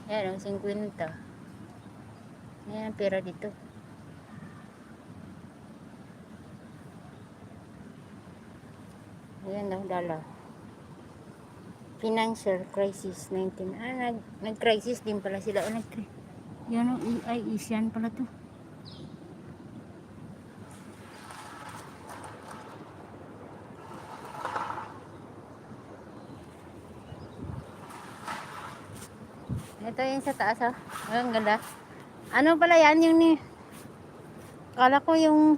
Yan o, 50. Yan ang pera dito. Yan o, dollar. Financial crisis 19. Nag-crisis din pala sila. Yan o, ay Asian pala to. Ito yung sa taas ha. Ang ganda. Ano pala yan? Yung kala ko yung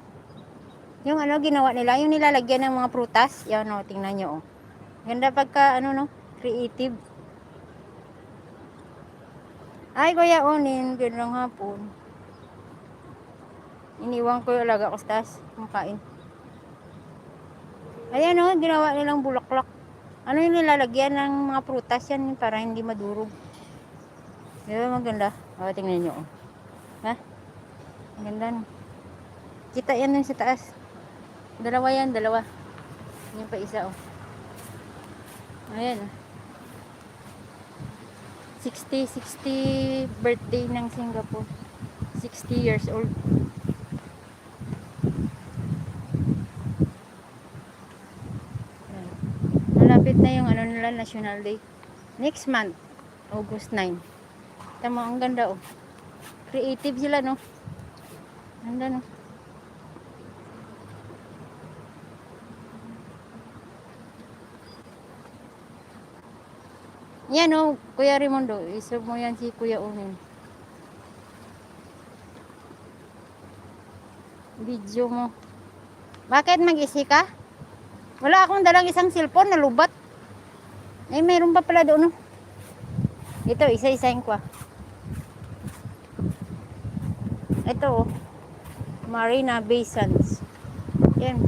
ano ginawa nila. Yung nilalagyan ng mga prutas. Yan o, tingnan nyo o. Ganda pagka ano no, creative. Ay kuya Onin, gandang hapon. Iniwan ko yung alaga ko sa taas. Makain. Ayan o, ginawa nilang bulaklak. Ano yung nilalagyan ng mga prutas yan para hindi madurog. Diba maganda? O, tingnan nyo o. Ha? Maganda no. Kita yan dun sa taas. Dalawa yan, dalawa. Yan pa isa o. Ayan o. 60 birthday ng Singapore. 60 years old. Malapit na yung ano nila, National Day. Next month, August 9. Tama, ang ganda oh. Creative sila no. Ganda no. Yan oh, Kuya Raimundo. Iserve mo yan si Kuya Unin. Video mo. Bakit mag-isi ka? Wala akong dalang isang cellphone, nalubat. Eh, mayroon pa pala doon, no? Ito, isa-isahin ko. Ito, oh. Marina Bay Sands. Yan.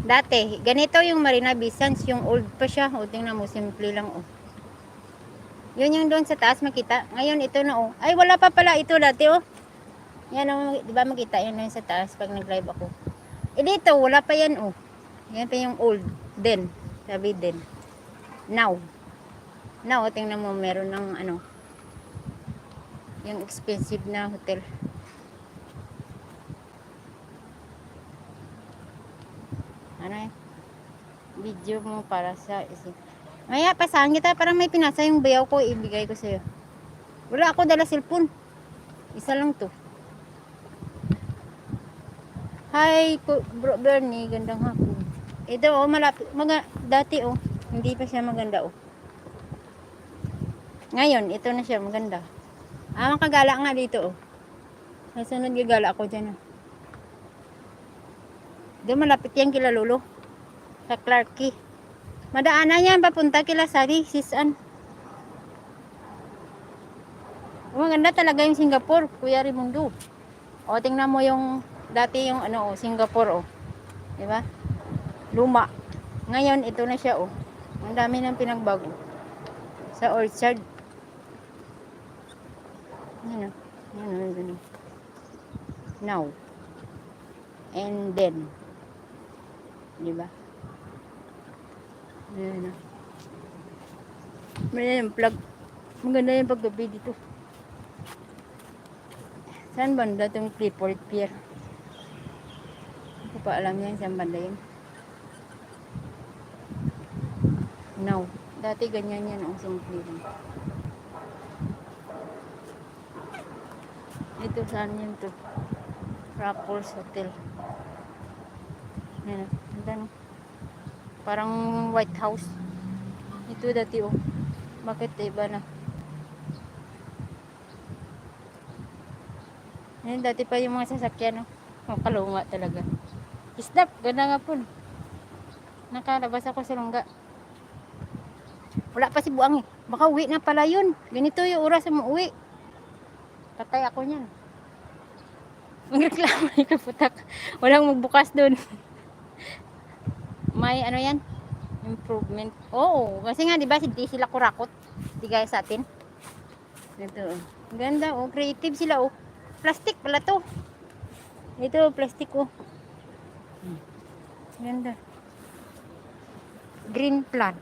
Dati, ganito yung Marina Bay Sands. Yung old pa siya. O, tingnan mo, simple lang, oh. Yun yung doon sa taas makita. Ngayon, ito na, oh. Ay, wala pa pala ito dati, oh. Yan, oh. Diba makita yun sa taas pag nag-live ako. Eh, dito, wala pa yan, oh. Yan pa yung old. Then, sabi din. Now, tingnan mo, meron ng ano, yung expensive na hotel. Ano yan? Video mo para sa isip. Maya, pasahan kita. Parang may pinasa yung bayaw ko, ibigay ko sa'yo. Wala ako dala cellphone. Isa lang to. Hi, Bro Bernie. Gandang hapon. Ito, oh, malapit. Dati, oh. Hindi pa siya maganda, oh. Ngayon, ito na siya, maganda. Makagala nga dito, oh. Nasunod gagala ako dyan, oh. Doon malapit yan kila Lolo. Sa Clarkie. Madaanan yan, papunta kila Sari, Sisan. Maganda talaga yung Singapore, Kuya Raimundo. O, tingnan mo yung, dati yung ano, oh, Singapore, oh. Diba? Luma. Ngayon, ito na siya, oh. Ang dami ng pinagbago. Sa Orchard. Yan, oh. Yan, oh. Now. And then. Diba? Ayan na. Maganda yung plug. Maganda yung paggabi dito. Saan banda itong Clifford Pier? Hindi ko pa alam yan. Saan banda yun? Now. Dati ganyan yan ang simple lang. Ito saan yun to? Raffles Hotel. Yan. Ganda no? Parang White House. Ito dati oh. Bakit iba na? Yan dati pa yung mga sasakyan oh. Kaluma talaga. Isdap, ganda nga po. Nakalabas ako sa lungga. Wala pa si Buang eh. Baka uwi na pala yun. Ganito yung oras mo uwi. Patay ako niyan. Magreklamo yung kaputak. Walang magbukas dun. May ano yan? Improvement. Oo, kasi nga 'di ba hindi sila kurakot. Di gaya sa atin. Ito. Ganda oh, creative sila oh. Plastic pala 'to. Ito plastic oh. Ganda. Green plant.